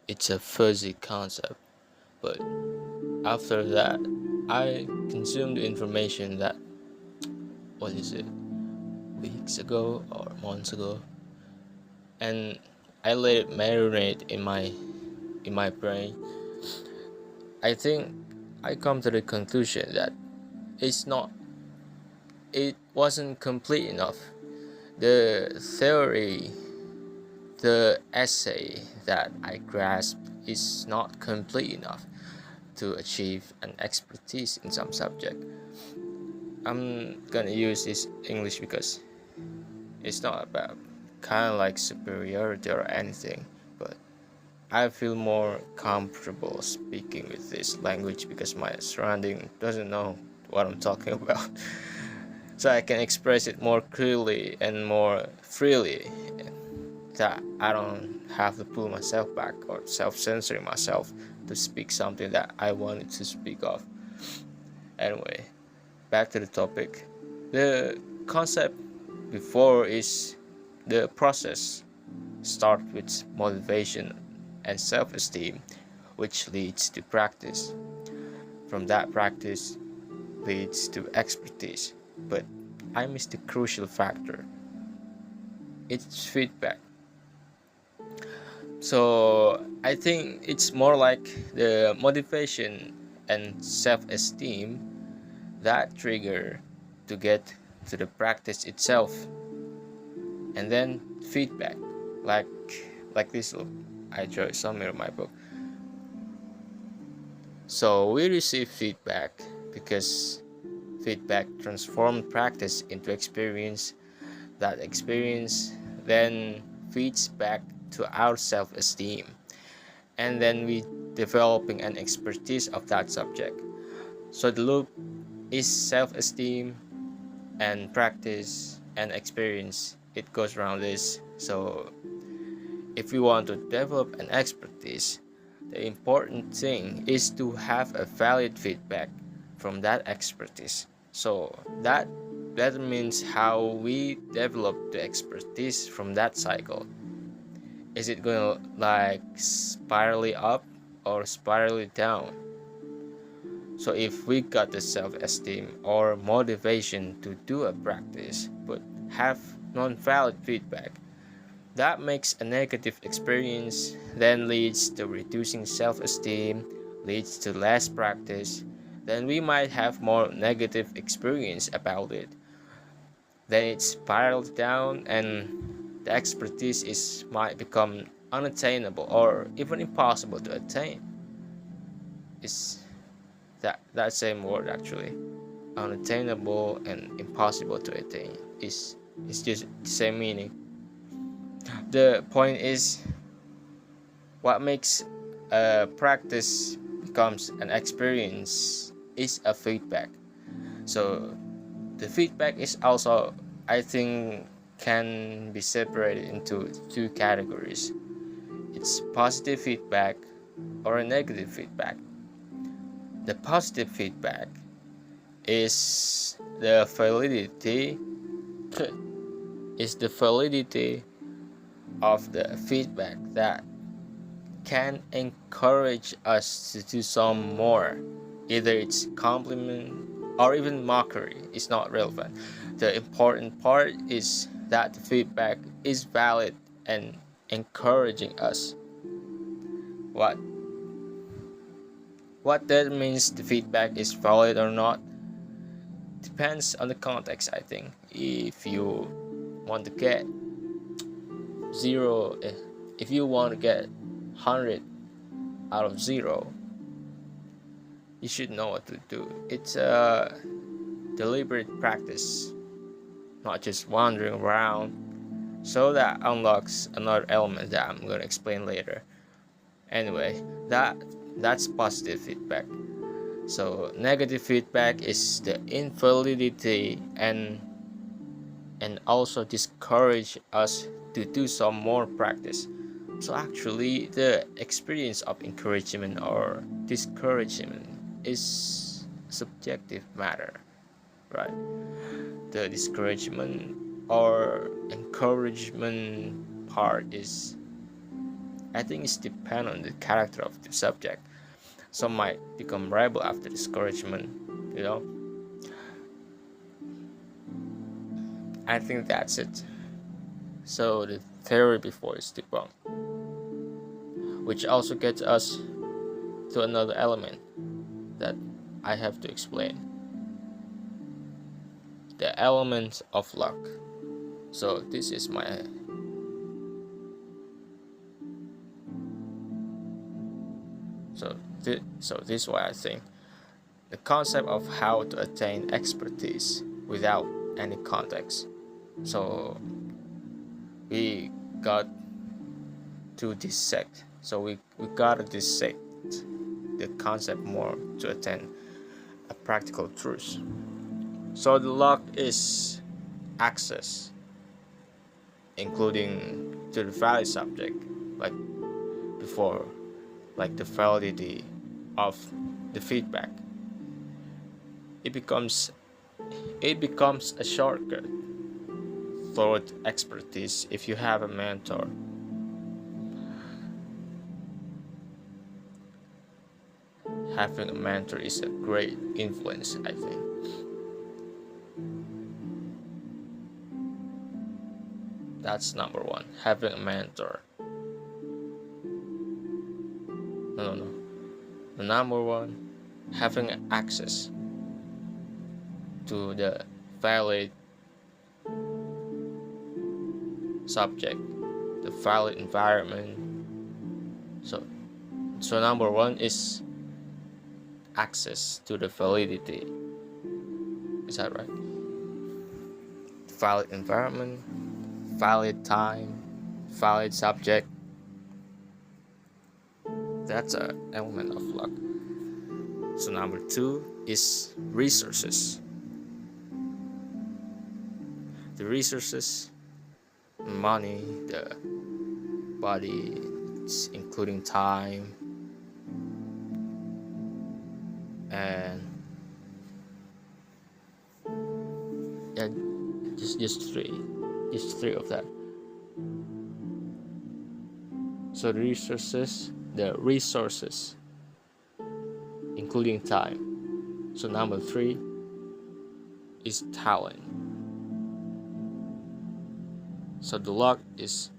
it's a fuzzy concept, but after that, I consumed the information that, what is it, weeks ago or months ago, and I let it marinate in my brain. I think I come to the conclusion that it's not it wasn't complete enough. The theory, the essay that I grasped is not complete enough to achieve an expertise in some subject. I'm gonna use this English because it's not about kind of like superiority or anything, but I feel more comfortable speaking with this language because my surrounding doesn't know what I'm talking about. So I can express it more clearly and more freely, that I don't have to pull myself back or self-censoring myself to speak something that I wanted to speak of. Anyway, back to the topic. The concept before is the process start with motivation and self-esteem, which leads to practice. From that practice leads to expertise. But I missed the crucial factor. It's feedback. So I think it's more like the motivation and self-esteem that trigger to get to the practice itself, and then feedback, like this. Look, I drew somewhere in my book. So we receive feedback because feedback transforms practice into experience. That experience then feeds back to our self-esteem, and then we developing an expertise of that subject. So the loop is self-esteem and practice and experience. It goes around this. So if we want to develop an expertise, the important thing is to have a valid feedback from that expertise. So that means how we develop the expertise from that cycle. Is it going to like spirally up or spirally down? So if we got the self-esteem or motivation to do a practice but have non-valid feedback, that makes a negative experience, then leads to reducing self-esteem, leads to less practice, then we might have more negative experience about it. Then it spirals down and the expertise might become unattainable or even impossible to attain. It's that same word actually. Unattainable and impossible to attain is just the same meaning. The point is, what makes a practice becomes an experience is a feedback. So the feedback is also, I think, can be separated into two categories. It's positive feedback or a negative feedback. The positive feedback is the validity of the feedback that can encourage us to do some more. Either it's compliment or even mockery, it's not relevant. The important part is that the feedback is valid and encouraging us. What that means the feedback is valid or not depends on the context, I think. If you want to get zero, if you want to get 100 out of 0, you should know what to do. It's a deliberate practice, not just wandering around. So that unlocks another element that I'm going to explain later. Anyway, that's positive feedback. So negative feedback is the invalidity and also discourage us to do some more practice. So actually the experience of encouragement or discouragement is subjective matter, right? The discouragement or encouragement part is I think it's depend on the character of the subject. Some might become rebel after discouragement, you know. I think that's it. So the theory before is debunked, which also gets us to another element that I have to explain. The element of luck. So this is my this is why I think the concept of how to attain expertise without any context. So we got to dissect. So we gotta dissect the concept more to attain a practical truth. So the luck is access, including to the valid subject, like before, like the validity of the feedback. It becomes a shortcut toward expertise if you have a mentor. Having a mentor is a great influence, I think. That's number one. Having a mentor. No. The number one, having access to the valid subject, the valid environment. So number one is access to the validity. Is that right? Valid environment, valid time, valid subject. That's an element of luck. So number two is resources. The resources, money, the body, including time, and yeah, just three of that. So the resources, including time. So number three is talent. So the luck is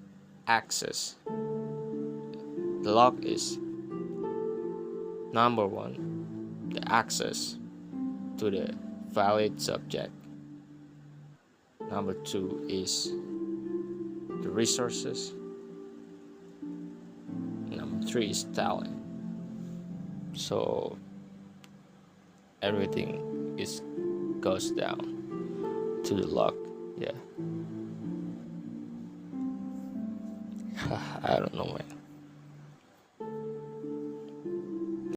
access. The luck is number one, the access to the valid subject. Number two is the resources. Number three is talent. So everything goes down to the luck. Yeah. I don't know, man.